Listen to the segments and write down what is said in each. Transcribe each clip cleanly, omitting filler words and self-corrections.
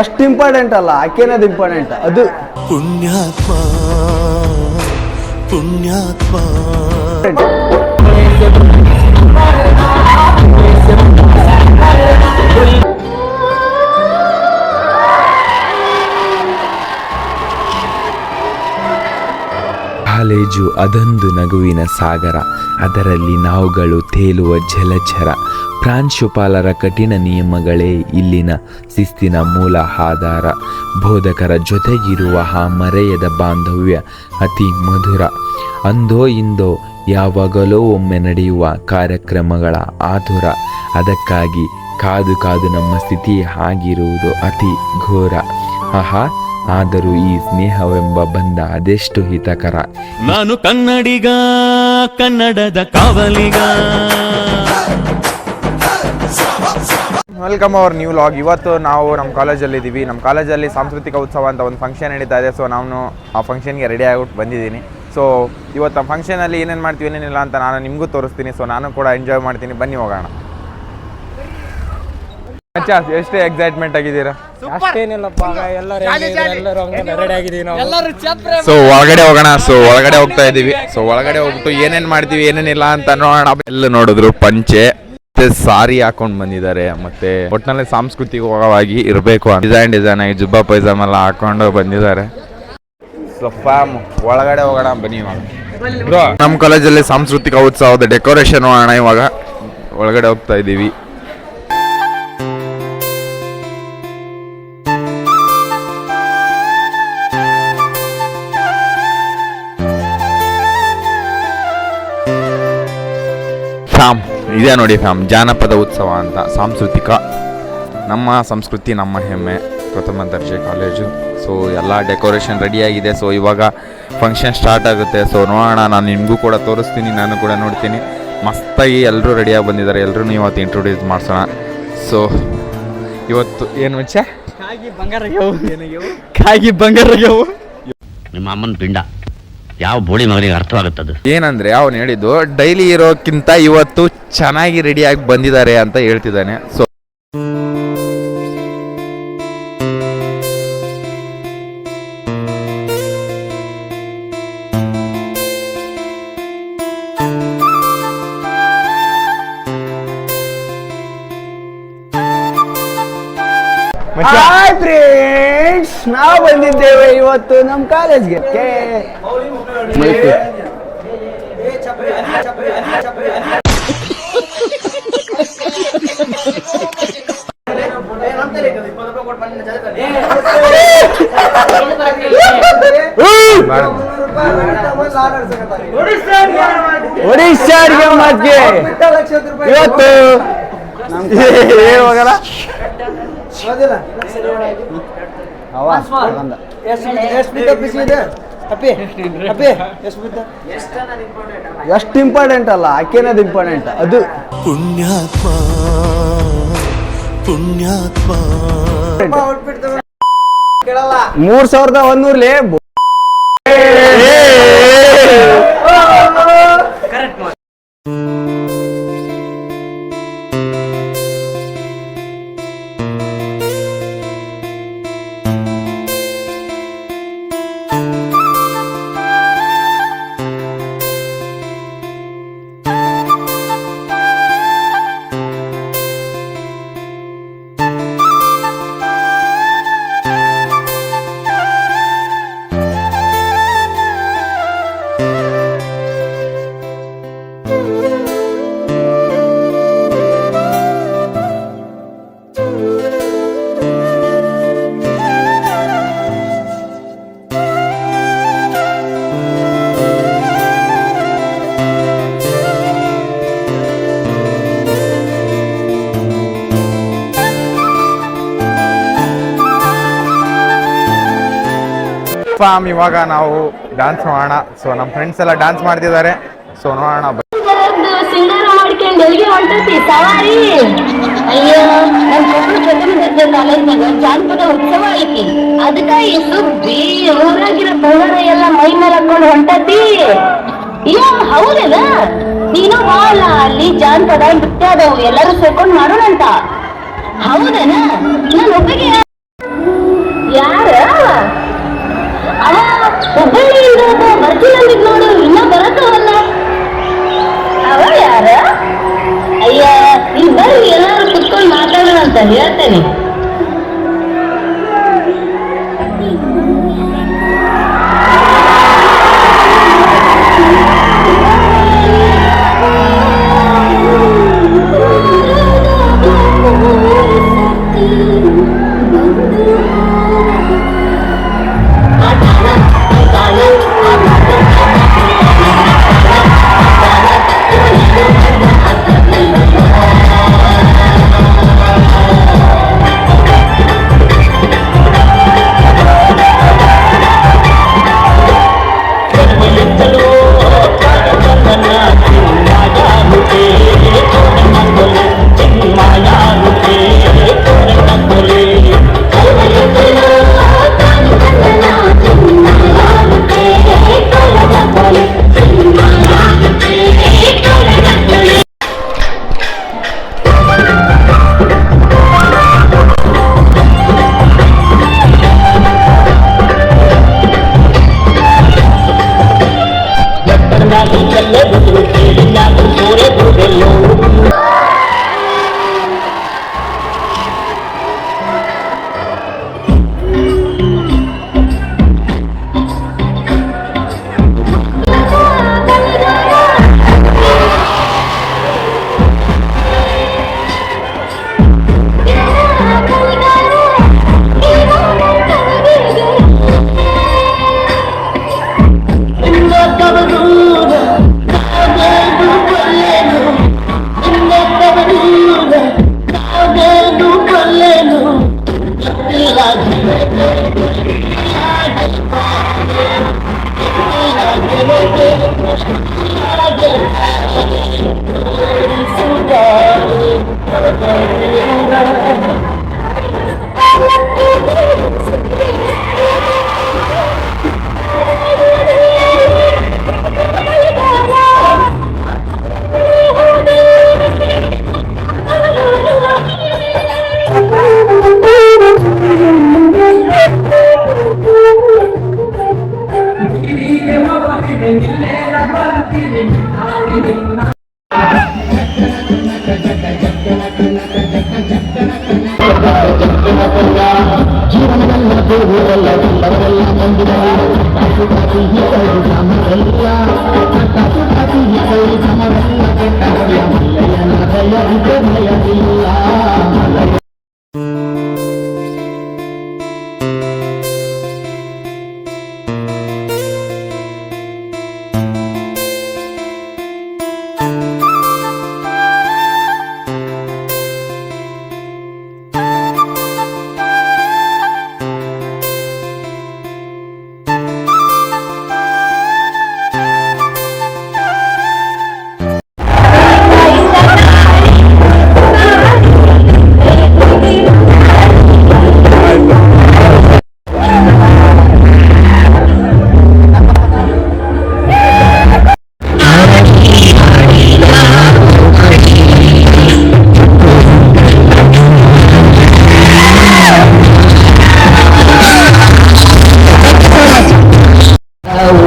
ಅಷ್ಟು ಇಂಪಾರ್ಟೆಂಟ್ ಅಲ್ಲ, ಆಕೆನದು ಇಂಪಾರ್ಟೆಂಟ್. ಅದು ಪುಣ್ಯಾತ್ಮ ಪುಣ್ಯಾತ್ಮ. ಕಾಲೇಜು ಅದೊಂದು ನಗುವಿನ ಸಾಗರ, ಅದರಲ್ಲಿ ನಾವುಗಳು ತೇಲುವ ಜಲಚರ. ಪ್ರಾಂಶುಪಾಲರ ಕಠಿಣ ನಿಯಮಗಳೇ ಇಲ್ಲಿನ ಶಿಸ್ತಿನ ಮೂಲ ಆಧಾರ. ಬೋಧಕರ ಜೊತೆಗಿರುವ ಆ ಮರೆಯದ ಬಾಂಧವ್ಯ ಅತಿ ಮಧುರ. ಅಂದೋ ಇಂದೋ ಯಾವಾಗಲೋ ಒಮ್ಮೆ ನಡೆಯುವ ಕಾರ್ಯಕ್ರಮಗಳ ಆತುರ. ಅದಕ್ಕಾಗಿ ಕಾದು ಕಾದು ನಮ್ಮ ಸ್ಥಿತಿ ಆಗಿರುವುದು ಅತಿ ಘೋರ. ಆಹಾ, ಆದರೂ ಈ ಸ್ನೇಹವೆಂಬ ಬಂಧ ಅದೆಷ್ಟು ಹಿತಕರ. ನಾನು ಕನ್ನಡಿಗ, ಕನ್ನಡದ ಕಾವಲಿಗ. Welcome our new vlog. ಇವತ್ತು ನಾವು ನಮ್ಮ ಕಾಲೇಜಲ್ಲಿ ಇದ್ದೀವಿ. ನಮ್ಮ ಕಾಲೇಜಲ್ಲಿ ಸಾಂಸ್ಕೃತಿಕ ಉತ್ಸವ ಅಂತ ಒಂದು ಫಂಕ್ಷನ್ ನಡೀತಾ ಇದೆ. ಸೊ ನಾನು ಆ ಫಂಕ್ಷನ್ಗೆ ರೆಡಿ ಆಗಿಬಿಟ್ಟು ಬಂದಿದ್ದೀನಿ. ಸೊ ಇವತ್ತು ಆ ಫಂಕ್ಷನಲ್ಲಿ ಏನೇನು ಮಾಡ್ತೀವಿ ಏನೇನಿಲ್ಲ ಅಂತ ನಾನು ನಿಮಗೂ ತೋರಿಸ್ತೀನಿ. ಸೊ ನಾನು ಕೂಡ ಎಂಜಾಯ್ ಮಾಡ್ತೀನಿ. ಬನ್ನಿ ಹೋಗೋಣ. ಅಚ್ಚಾ, ಎಷ್ಟು ಎಕ್ಸೈಟ್ಮೆಂಟ್ ಆಗಿದ್ದೀರಾ? ಸೊ ಒಳಗಡೆ ಹೋಗೋಣ. ಸೊ ಒಳಗಡೆ ಹೋಗ್ತಾ ಇದ್ದೀವಿ. ಸೊ ಒಳಗಡೆ ಹೋಗ್ಬಿಟ್ಟು ಏನೇನು ಮಾಡ್ತೀವಿ ಏನೇನಿಲ್ಲ ಅಂತ ನೋಡೋಣ. ಎಲ್ಲ ನೋಡಿದ್ರು ಪಂಚೆ ಸಾರಿ ಹಾಕೊಂಡು ಬಂದಿದ್ದಾರೆ. ಮತ್ತೆ ಒಟ್ಟಿನಲ್ಲಿ ಸಾಂಸ್ಕೃತಿಕವಾಗಿ ಇರಬೇಕು ಅಂತ ಡಿಸೈನ್ ಆಗಿ ಜುಬ್ಬಾ ಪೈಜಾಮ ಎಲ್ಲ ಹಾಕೊಂಡು ಬಂದಿದ್ದಾರೆ. ಸ್ವಲ್ಪ ಒಳಗಡೆ ಹೋಗೋಣ ಬನ್ನಿ. ಇವಾಗ ನಮ್ಮ ಕಾಲೇಜಲ್ಲಿ ಸಾಂಸ್ಕೃತಿಕ ಉತ್ಸವದ ಡೆಕೋರೇಷನ್ ಮಾಡೋಣ. ಇವಾಗ ಒಳಗಡೆ ಹೋಗ್ತಾ ಇದ್ದೀವಿ. ಇದೇ ನೋಡಿ ಫ್ಯಾಮ್, ಜಾನಪದ ಉತ್ಸವ ಅಂತ ಸಾಂಸ್ಕೃತಿಕ. ನಮ್ಮ ಸಂಸ್ಕೃತಿ ನಮ್ಮ ಹೆಮ್ಮೆ, ಪ್ರಥಮ ದರ್ಜೆ ಕಾಲೇಜು. ಸೊ ಎಲ್ಲ ಡೆಕೋರೇಷನ್ ರೆಡಿಯಾಗಿದೆ. ಸೊ ಇವಾಗ ಫಂಕ್ಷನ್ ಸ್ಟಾರ್ಟ್ ಆಗುತ್ತೆ. ಸೊ ನೋಡೋಣ, ನಾನು ನಿಮಗೂ ಕೂಡ ತೋರಿಸ್ತೀನಿ, ನಾನು ಕೂಡ ನೋಡ್ತೀನಿ. ಮಸ್ತಾಗಿ ಎಲ್ಲರೂ ರೆಡಿಯಾಗಿ ಬಂದಿದ್ದಾರೆ. ಎಲ್ಲರೂ ಇವತ್ತು ಇಂಟ್ರೊಡ್ಯೂಸ್ ಮಾಡಿಸೋಣ. ಸೊ ಇವತ್ತು ಏನು ಮುಂಚೆ ಕಾಗಿ ಬಂಗಾರಗ್ಯವು ನಿಮ್ಮ ಅಮ್ಮನ ಪಿಂಡ ಯಾವ ಬೋಳಿ ಮಗನಿಗೆ ಅರ್ಥವಾಗುತ್ತದೆ. ಏನಂದ್ರೆ ಅವನು ಹೇಳಿದ್ದು ಡೈಲಿ ಇರೋಕ್ಕಿಂತ ಇವತ್ತು ಚೆನ್ನಾಗಿ ರೆಡಿಯಾಗಿ ಬಂದಿದ್ದಾರೆ ಅಂತ ಹೇಳ್ತಿದ್ದಾನೆ. ಸೊ ಹಾಯ್ ಫ್ರೆಂಡ್ಸ್, ನಾವು ಬಂದಿದ್ದೇವೆ ಇವತ್ತು ನಮ್ಮ ಕಾಲೇಜ್ಗೆ. ಒಡಿಶಾರಿಗೆ ಮತ್ತೆ ಇವತ್ತು ಹೋಗಲ್ಲ. ಎಷ್ಟು ಇಂಪಾರ್ಟೆಂಟ್ ಅಲ್ಲ, ಆಕೆನದು ಇಂಪಾರ್ಟೆಂಟ್. ಅದು ಪುಣ್ಯಾತ್ಮ ಪುಣ್ಯಾತ್ಮ. 3100 ಫಾಮ್ ಇವಾಗ ನಾವು ಡ್ಯಾನ್ಸ್ ಮಾಡೋಣ. ಸೊ ನಮ್ಮ ಫ್ರೆಂಡ್ಸ್ ಎಲ್ಲ ಡ್ಯಾನ್ಸ್ ಮಾಡ್ತಿದ್ದಾರೆ. ಸೊ ನೋಡೋಣ. ಸಿಂಗಾರ ಮಾಡ್ಕೊಂಡು ಎಲ್ಲಿಗೆ ಹೊಂಟತಿ ಸವಾರಿ? ಅಯ್ಯೋ, ನಮ್ಮ ಕೊಪ್ಪಳ ಪ್ರಥಮ ದರ್ಜೆ ಕಾಲೇಜ್ನಾಗ ಜಾನಪದ ಉತ್ಸವ ಐತಿ. ಅದಕ್ಕ ಎಷ್ಟು ಊರಾಗಿರೋ ಬಂಗಾರ ಎಲ್ಲ ಮೈ ಮೇಲೆ ಹಾಕೊಂಡು ಹೊಂಟತಿ. ಅಯ್ಯೋ ಹೌದೇನ? ನೀನು ಬಾಳ ಅಲ್ಲಿ ಜಾನಪದ ನೃತ್ಯ ಅದಾವು, ಎಲ್ಲರೂ ಸೇರ್ಕೊಂಡು ಮಾಡೋಣಂತ. ಹೌದೇನ? ನಾನು ಒಬ್ಬಗೆ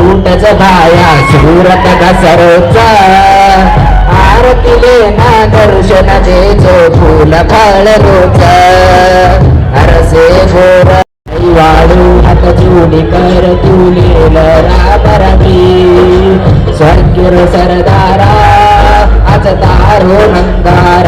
ಊಟದ ಬಾಯ ಸೂರತ ಕಸರೋಚ ಆರತಿಲೆ ನಾ ದರ್ಶನ ದೇಜೋ ಫೂಲ ಫಳ ರೋಚ ಅರಸೆ ಗೋರ ವಾಡು ಹತ ಚೂಡಿ ಕರ ತೂಲೇಲ ರಾಮರವಿ ಸ್ವರ್ಗಿರ ಸರದಾರ ಅಚತಾರೋ ನಂಗಾರ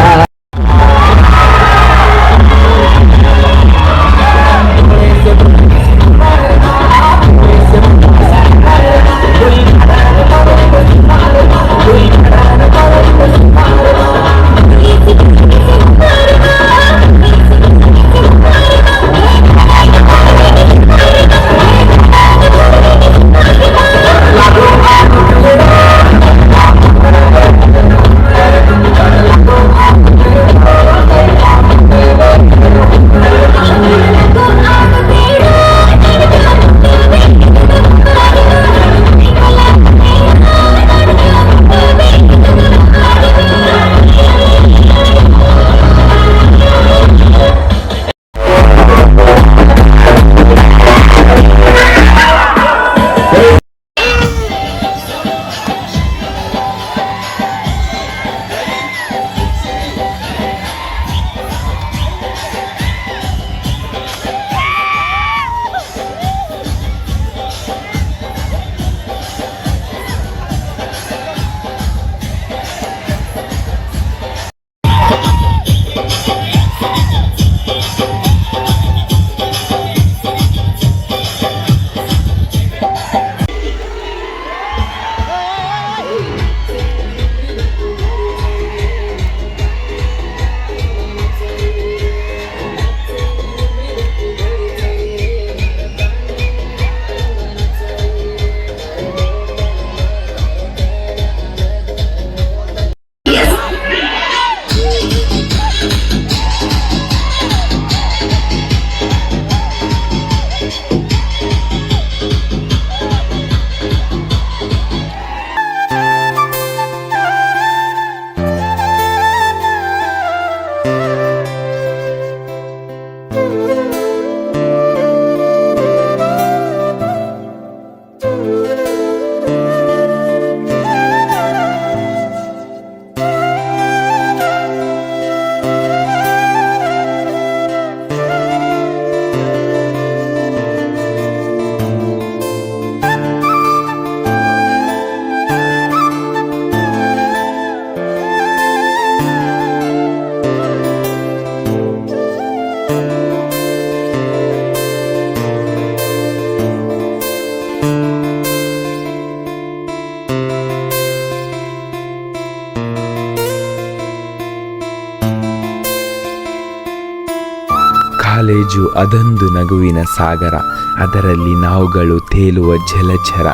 ಕಾಲೇಜು ಅದೊಂದು ನಗುವಿನ ಸಾಗರ, ಅದರಲ್ಲಿ ನಾವುಗಳು ತೇಲುವ ಜಲಚರ.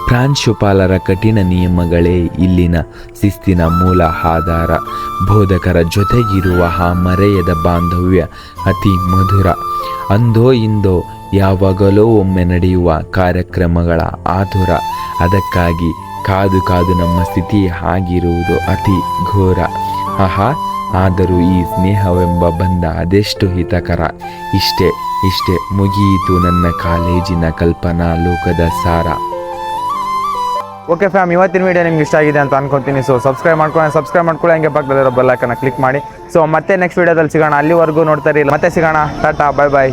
ಪ್ರಾಂಶುಪಾಲರ ಕಠಿಣ ನಿಯಮಗಳೇ ಇಲ್ಲಿನ ಶಿಸ್ತಿನ ಮೂಲ ಆಧಾರ. ಬೋಧಕರ ಜೊತೆಗಿರುವ ಆ ಮರೆಯದ ಬಾಂಧವ್ಯ ಅತಿ ಮಧುರ. ಅಂದೋ ಇಂದೋ ಯಾವಾಗಲೋ ಒಮ್ಮೆ ನಡೆಯುವ ಕಾರ್ಯಕ್ರಮಗಳ ಆತುರ. ಅದಕ್ಕಾಗಿ ಕಾದು ಕಾದು ನಮ್ಮ ಸ್ಥಿತಿ ಆಗಿರುವುದು ಅತಿ ಘೋರ. ಆದರೂ ಈ ಸ್ನೇಹವೆಂಬ ಬಂಧ ಅದೆಷ್ಟು ಹಿತಕರ. ಇಷ್ಟೇ ಮುಗಿಯಿತು ನನ್ನ ಕಾಲೇಜಿನ ಕಲ್ಪನಾ ಲೋಕದ ಸಾರ. ಓಕೆ ಫ್ಯಾಮ್, ಇವತ್ತಿನ ವಿಡಿಯೋ ನಿಮ್ಗೆ ಇಷ್ಟ ಆಗಿದೆ ಅಂತ ಅನ್ಕೊತೀನಿ. ಸೊ ಸಬ್ಸ್ಕ್ರೈಬ್ ಮಾಡ್ಕೊಳ್ಳಿ, ಹಂಗೆ ಪಕ್ಕದಲ್ಲಿರೋ ಬೆಲ್ ಐಕಾನ್ನ ಕ್ಲಿಕ್ ಮಾಡಿ. ಸೊ ಮತ್ತೆ ನೆಕ್ಸ್ಟ್ ವಿಡಿಯೋದಲ್ಲಿ ಸಿಗೋಣ. ಅಲ್ಲಿವರೆಗೂ ನೋಡ್ತಾ ಇರಿ. ಮತ್ತೆ ಸಿಗೋಣ. ಟಾಟಾ, ಬಾಯ್ ಬಾಯ್.